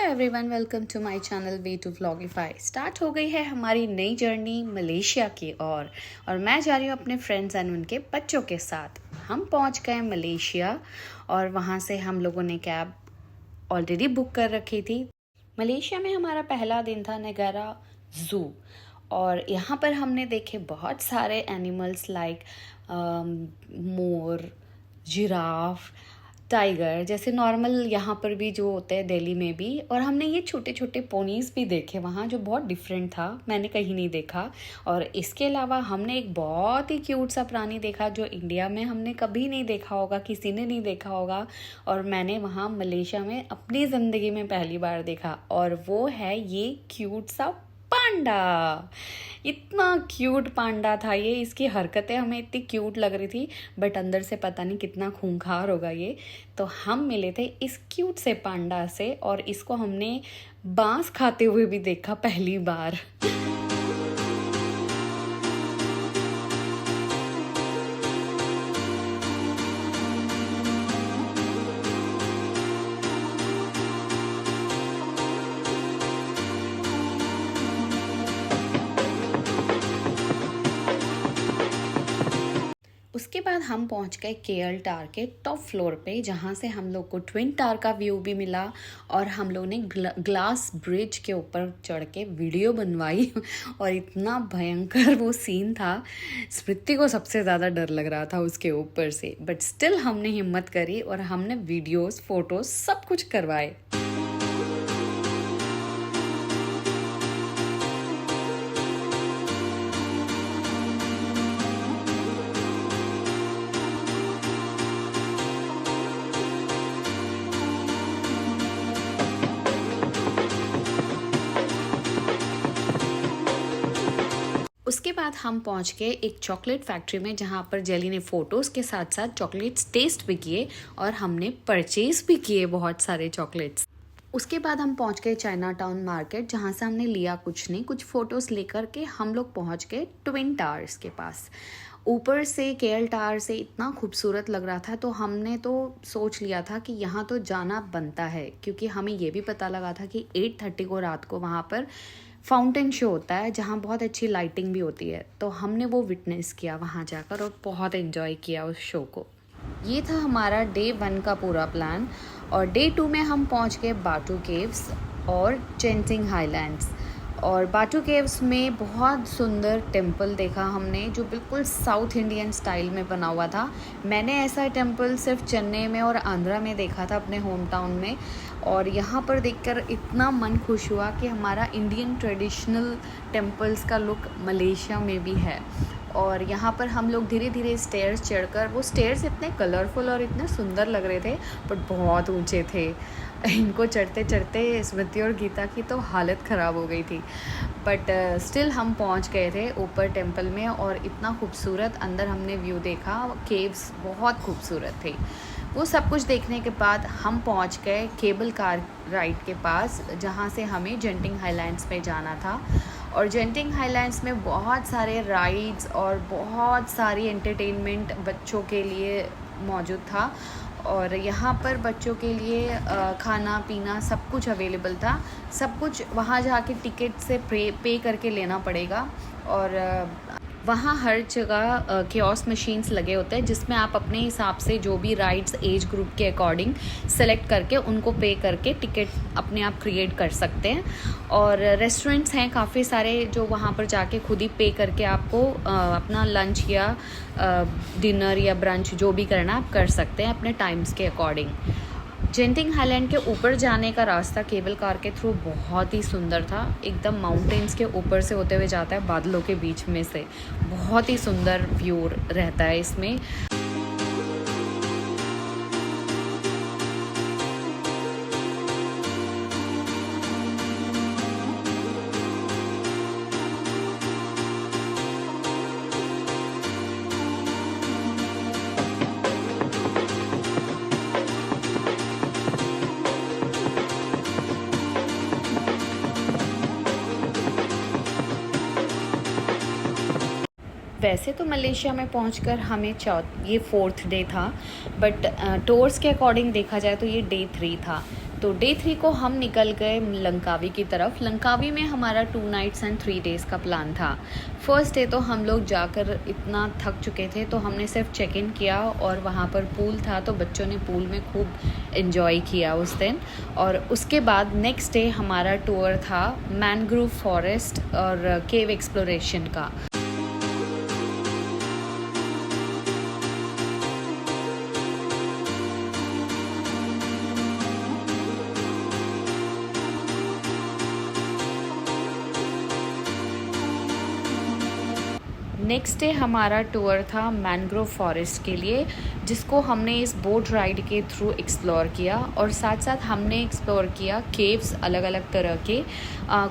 Everyone, welcome to my channel way to vlogify. Start हो गई है हमारी नई जर्नी मलेशिया की ओर और मैं जा रही हूँ अपने फ्रेंड्स एंड उनके बच्चों के साथ। हम पहुँच गए मलेशिया और वहाँ से हम लोगों ने कैब ऑलरेडी बुक कर रखी थी। मलेशिया में हमारा पहला दिन था नेगारा ज़ू और यहाँ पर हमने देखे बहुत सारे animals like more, giraffe, tiger, जैसे नॉर्मल यहाँ पर भी जो होते हैं दिल्ली में भी। और हमने ये छोटे छोटे पोनीज भी देखे वहाँ, जो बहुत डिफरेंट था, मैंने कहीं नहीं देखा। और इसके अलावा हमने एक बहुत ही क्यूट सा प्राणी देखा जो इंडिया में हमने कभी नहीं देखा होगा, किसी ने नहीं देखा होगा, और मैंने वहाँ मलेशिया में अपनी ज़िंदगी में पहली बार देखा। और वो है ये क्यूट सा पांडा। इतना क्यूट पांडा था ये, इसकी हरकतें हमें इतनी क्यूट लग रही थी, बट अंदर से पता नहीं कितना खूंखार होगा ये। तो हम मिले थे इस क्यूट से पांडा से और इसको हमने बांस खाते हुए भी देखा पहली बार। उसके बाद हम पहुंच गए केएल टावर के टॉप फ्लोर पे, जहां से हम लोग को ट्विन टावर का व्यू भी मिला और हम लोग ने ग्लास ब्रिज के ऊपर चढ़ के वीडियो बनवाई और इतना भयंकर वो सीन था। स्मृति को सबसे ज़्यादा डर लग रहा था उसके ऊपर से, बट स्टिल हमने हिम्मत करी और हमने वीडियोस, फोटोज सब कुछ करवाए। उसके बाद हम पहुंच गए एक चॉकलेट फैक्ट्री में, जहां पर जेली ने फ़ोटोज़ के साथ साथ चॉकलेट्स टेस्ट भी किए और हमने परचेज भी किए बहुत सारे चॉकलेट्स। उसके बाद हम पहुंच गए चाइना टाउन मार्केट, जहां से हमने लिया कुछ नहीं, कुछ फ़ोटोज़ लेकर के हम लोग पहुंच गए ट्विन टावर्स के पास। ऊपर से केएल टावर से इतना खूबसूरत लग रहा था, तो हमने तो सोच लिया था कि यहाँ तो जाना बनता है, क्योंकि हमें ये भी पता लगा था कि 8:30 को रात को वहाँ पर फाउंटेन शो होता है, जहाँ बहुत अच्छी लाइटिंग भी होती है। तो हमने वो विटनेस किया वहाँ जाकर और बहुत एंजॉय किया उस शो को। ये था हमारा डे 1 का पूरा प्लान। और डे 2 में हम पहुँच गए बाटू केव्स और जेंटिंग हाईलैंड्स। और बाटू केव्स में बहुत सुंदर टेम्पल देखा हमने, जो बिल्कुल साउथ इंडियन स्टाइल में बना हुआ था। मैंने ऐसा टेम्पल सिर्फ चेन्नई में और आंध्रा में देखा था, अपने होम टाउन में। और यहाँ पर देखकर इतना मन खुश हुआ कि हमारा इंडियन ट्रेडिशनल टेम्पल्स का लुक मलेशिया में भी है। और यहाँ पर हम लोग धीरे धीरे स्टेयर्स चढ़कर, वो स्टेयर्स इतने कलरफुल और इतने सुंदर लग रहे थे, बट बहुत ऊंचे थे। इनको चढ़ते चढ़ते स्मृति और गीता की तो हालत ख़राब हो गई थी, बट स्टिल हम पहुँच गए थे ऊपर टेम्पल में। और इतना खूबसूरत अंदर हमने व्यू देखा, केव्स बहुत खूबसूरत थे। वो सब कुछ देखने के बाद हम पहुँच गए केबल कार राइड के पास, जहाँ से हमें जेंटिंग हाईलैंड्स में जाना था। और जेंटिंग हाईलैंड्स में बहुत सारे राइड्स और बहुत सारी एंटरटेनमेंट बच्चों के लिए मौजूद था। और यहाँ पर बच्चों के लिए खाना पीना सब कुछ अवेलेबल था। सब कुछ वहाँ जाके टिकट से पे करके लेना पड़ेगा। और वहाँ हर जगह कियोस्क मशीन्स लगे होते हैं, जिसमें आप अपने हिसाब से जो भी राइड्स एज ग्रुप के अकॉर्डिंग सेलेक्ट करके उनको पे करके टिकट अपने आप क्रिएट कर सकते हैं। और रेस्टोरेंट्स हैं काफ़ी सारे, जो वहाँ पर जाके खुद ही पे करके आपको अपना लंच या डिनर या ब्रंच जो भी करना आप कर सकते हैं अपने टाइम्स के अकॉर्डिंग। जेंटिंग हाईलैंड के ऊपर जाने का रास्ता केबल कार के थ्रू बहुत ही सुंदर था। एकदम माउंटेन्स के ऊपर से होते हुए जाता है, बादलों के बीच में से। बहुत ही सुंदर व्यू रहता है इसमें। वैसे तो मलेशिया में पहुंचकर हमें ये 4th डे था, बट टूर्स के अकॉर्डिंग देखा जाए तो ये डे 3 था। तो डे 3 को हम निकल गए लंकावी की तरफ। लंकावी में हमारा 2 नाइट्स एंड 3 डेज़ का प्लान था। फर्स्ट डे तो हम लोग जाकर इतना थक चुके थे तो हमने सिर्फ चेक इन किया और वहाँ पर पूल था तो बच्चों ने पूल में खूब एंजॉय किया उस दिन। और उसके बाद नेक्स्ट डे हमारा टूर था मैनग्रोव फॉरेस्ट और केव एक्सप्लोरेशन का। नेक्स्ट डे हमारा टूर था मैनग्रोव फॉरेस्ट के लिए, जिसको हमने इस बोट राइड के थ्रू एक्सप्लोर किया। और साथ साथ हमने एक्सप्लोर किया केव्स अलग अलग तरह के।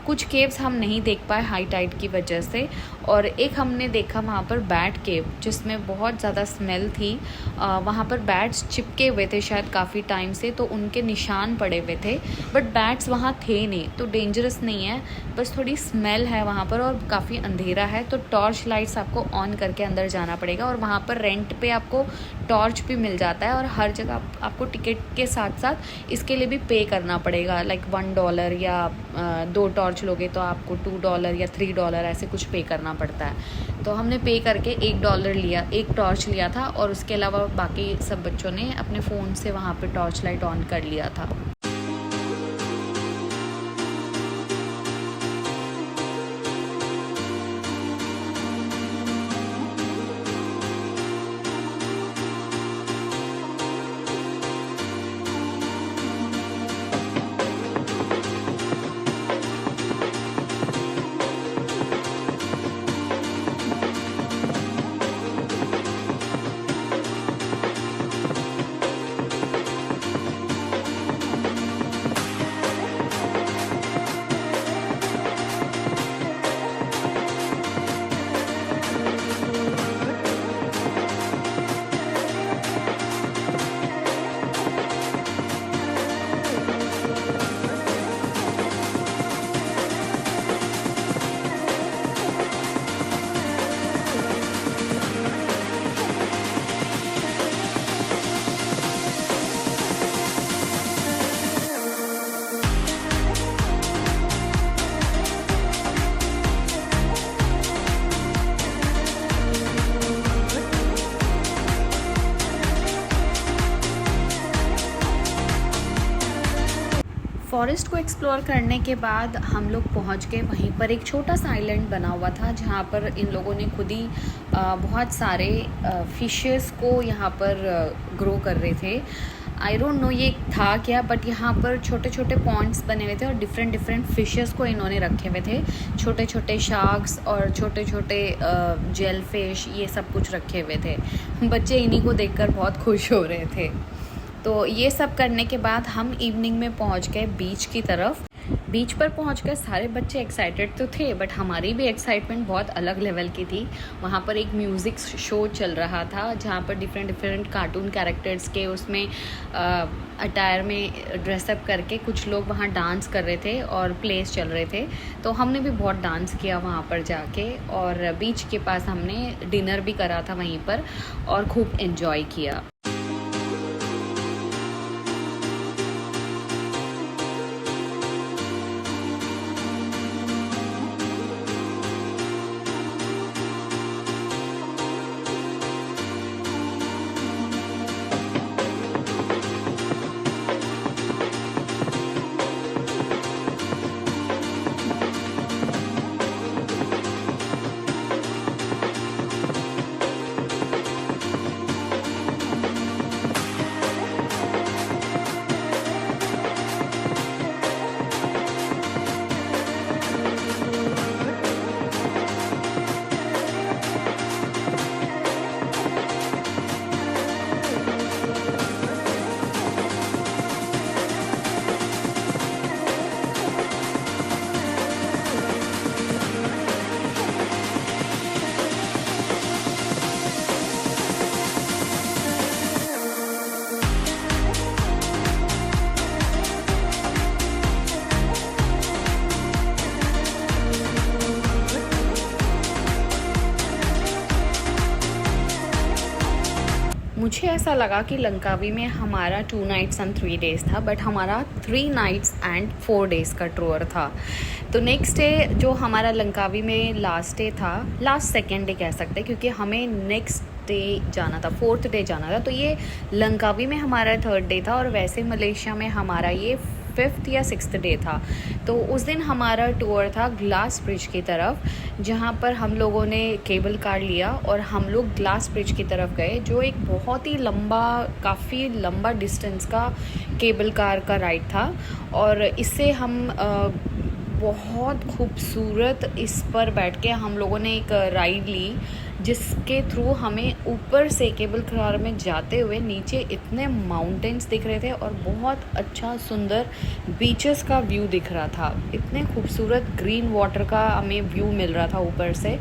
कुछ केव्स हम नहीं देख पाए हाई टाइड की वजह से, और एक हमने देखा वहाँ पर बैट केव जिसमें बहुत ज़्यादा स्मेल थी। वहाँ पर बैट्स चिपके हुए थे शायद काफ़ी टाइम से, तो उनके निशान पड़े हुए थे, बट बैट्स वहाँ थे नहीं। तो डेंजरस नहीं है, बस थोड़ी स्मेल है वहाँ पर और काफ़ी अंधेरा है, तो टॉर्च लाइट्स आपको ऑन करके अंदर जाना पड़ेगा। और वहाँ पर रेंट पे आपको टॉर्च भी मिल जाता है, और हर जगह आपको टिकट के साथ साथ इसके लिए भी पे करना पड़ेगा। लाइक $1 या 2 टॉर्च लोगे तो आपको $2 या $3 ऐसे कुछ पे करना पड़ता है। तो हमने पे करके $1 लिया, एक टॉर्च लिया था, और उसके अलावा बाकी सब बच्चों ने अपने फ़ोन से वहाँ पर टॉर्च लाइट ऑन कर लिया था। फॉरेस्ट को एक्सप्लोर करने के बाद हम लोग पहुंच गए वहीं पर एक छोटा सा आइलैंड बना हुआ था, जहां पर इन लोगों ने खुद ही बहुत सारे फिशेस को यहाँ पर ग्रो कर रहे थे। आई डोंट नो ये था क्या, बट यहाँ पर छोटे छोटे पॉन्ड्स बने हुए थे और डिफरेंट डिफरेंट फिशेस को इन्होंने रखे हुए थे। छोटे छोटे शार्क्स और छोटे छोटे जेल फिश, ये सब कुछ रखे हुए थे। बच्चे इन्हीं को देखकर बहुत खुश हो रहे थे। तो ये सब करने के बाद हम इवनिंग में पहुंच गए बीच की तरफ। बीच पर पहुंचकर सारे बच्चे एक्साइटेड तो थे, बट हमारी भी एक्साइटमेंट बहुत अलग लेवल की थी। वहाँ पर एक म्यूज़िक शो चल रहा था, जहाँ पर डिफरेंट डिफरेंट कार्टून कैरेक्टर्स के उसमें अटायर में ड्रेसअप करके कुछ लोग वहाँ डांस कर रहे थे और प्लेस चल रहे थे। तो हमने भी बहुत डांस किया वहाँ पर जाके, और बीच के पास हमने डिनर भी करा था वहीं पर और खूब एंजॉय किया। मुझे ऐसा लगा कि लंकावी में हमारा 2 नाइट्स एंड 3 डेज़ था, बट हमारा 3 नाइट्स एंड 4 डेज़ का टूर था। तो नेक्स्ट डे जो हमारा लंकावी में लास्ट डे था, लास्ट सेकेंड डे कह सकते हैं, क्योंकि हमें नेक्स्ट डे जाना था, 4th डे जाना था। तो ये लंकावी में हमारा 3rd डे था और वैसे मलेशिया में हमारा ये 5th या 6th डे था। तो उस दिन हमारा टूर था ग्लास ब्रिज की तरफ, जहाँ पर हम लोगों ने केबल कार लिया और हम लोग ग्लास ब्रिज की तरफ गए, जो एक बहुत ही काफ़ी लंबा डिस्टेंस का केबल कार का राइड था। और इससे हम बहुत खूबसूरत इस पर बैठ के हम लोगों ने एक राइड ली, जिसके थ्रू हमें ऊपर से केबल कार में जाते हुए नीचे इतने माउंटेन्स दिख रहे थे और बहुत अच्छा सुंदर बीचेस का व्यू दिख रहा था। इतने खूबसूरत ग्रीन वाटर का हमें व्यू मिल रहा था ऊपर से,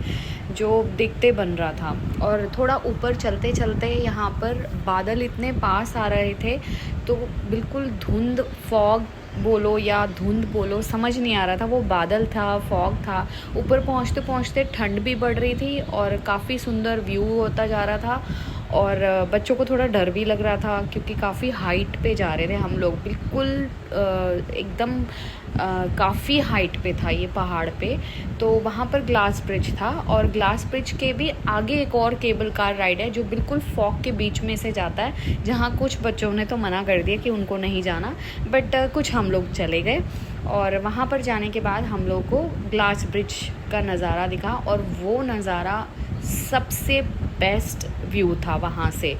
जो दिखते बन रहा था। और थोड़ा ऊपर चलते चलते यहाँ पर बादल इतने पास आ रहे थे, तो बिल्कुल धुंध, फॉग बोलो या धुंध बोलो, समझ नहीं आ रहा था वो बादल था, फॉग था। ऊपर पहुँचते पहुँचते ठंड भी बढ़ रही थी और काफ़ी सुंदर व्यू होता जा रहा था। और बच्चों को थोड़ा डर भी लग रहा था, क्योंकि काफ़ी हाइट पे जा रहे थे हम लोग, बिल्कुल एकदम काफ़ी हाइट पे था ये पहाड़ पे। तो वहाँ पर ग्लास ब्रिज था और ग्लास ब्रिज के भी आगे एक और केबल कार राइड है, जो बिल्कुल फॉग के बीच में से जाता है, जहाँ कुछ बच्चों ने तो मना कर दिया कि उनको नहीं जाना, बट कुछ हम लोग चले गए। और वहाँ पर जाने के बाद हम लोग को ग्लास ब्रिज का नज़ारा दिखा, और वो नज़ारा सबसे बेस्ट व्यू था। वहाँ से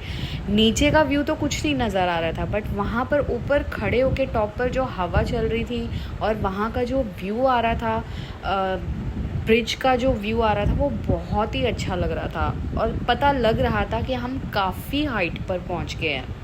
नीचे का व्यू तो कुछ नहीं नज़र आ रहा था, बट वहाँ पर ऊपर खड़े होके टॉप पर जो हवा चल रही थी और वहाँ का जो व्यू आ रहा था, ब्रिज का जो व्यू आ रहा था, वो बहुत ही अच्छा लग रहा था और पता लग रहा था कि हम काफ़ी हाइट पर पहुँच गए हैं।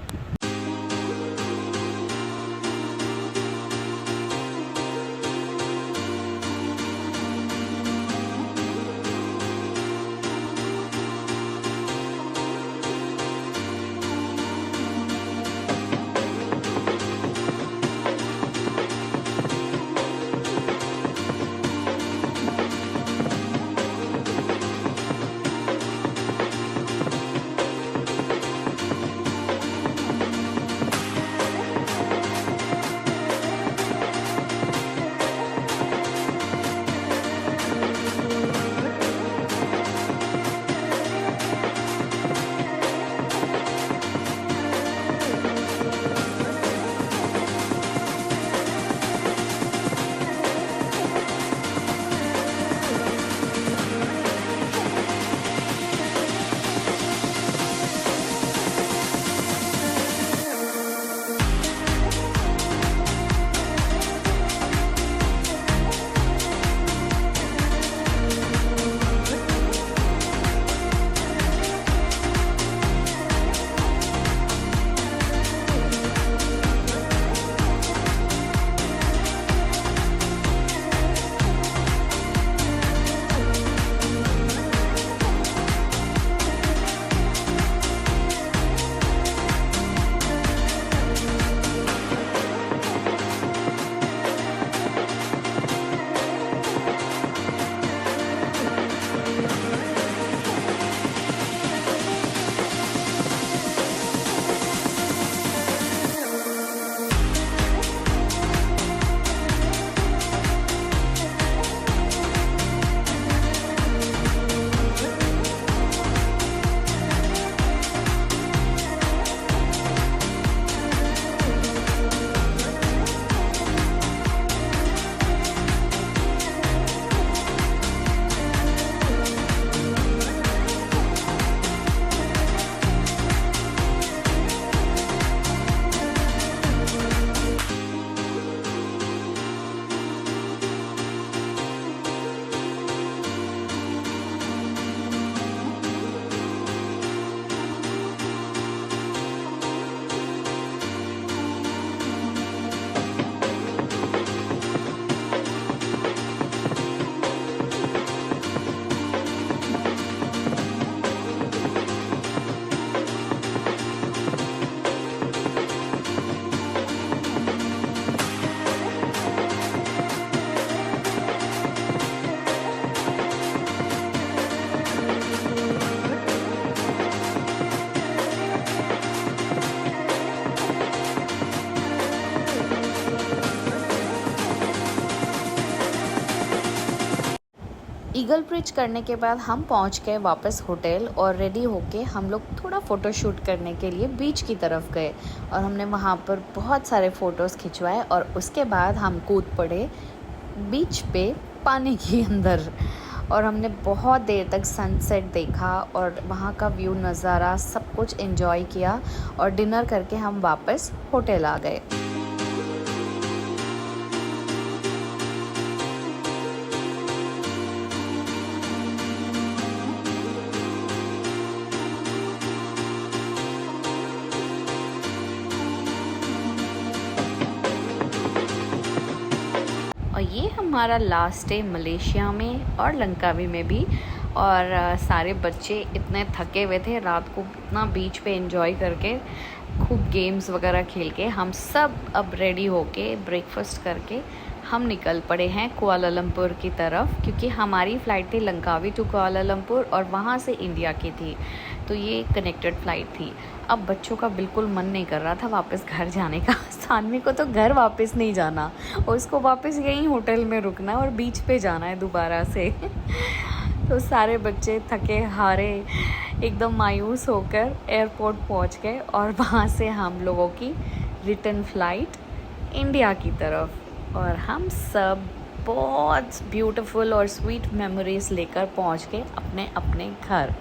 ईगल ब्रिज करने के बाद हम पहुंच गए वापस होटल और रेडी होके हम लोग थोड़ा फ़ोटो शूट करने के लिए बीच की तरफ गए और हमने वहां पर बहुत सारे फ़ोटोज़ खिंचवाए और उसके बाद हम कूद पड़े बीच पे पानी के अंदर और हमने बहुत देर तक सनसेट देखा और वहाँ का व्यू नज़ारा सब कुछ एंजॉय किया और डिनर करके हम वापस होटल आ गए। और ये हमारा लास्ट डे मलेशिया में और लंकावी में भी। और सारे बच्चे इतने थके हुए थे रात को इतना बीच पे एंजॉय करके खूब गेम्स वगैरह खेल के हम सब अब रेडी होके ब्रेकफास्ट करके हम निकल पड़े हैं कुआलालंपुर की तरफ, क्योंकि हमारी फ़्लाइट थी लंकावी टू कुआलालंपुर और वहाँ से इंडिया की थी, तो ये कनेक्टेड फ़्लाइट थी। अब बच्चों का बिल्कुल मन नहीं कर रहा था वापस घर जाने का। सानवी को तो घर वापस नहीं जाना और उसको वापस यहीं होटल में रुकना और बीच पे जाना है दोबारा से। तो सारे बच्चे थके हारे एकदम मायूस होकर एयरपोर्ट पहुंच गए और वहाँ से हम लोगों की रिटर्न फ़्लाइट इंडिया की तरफ। और हम सब बहुत ब्यूटीफुल और स्वीट मेमोरीज़ लेकर पहुंच गए अपने अपने घर।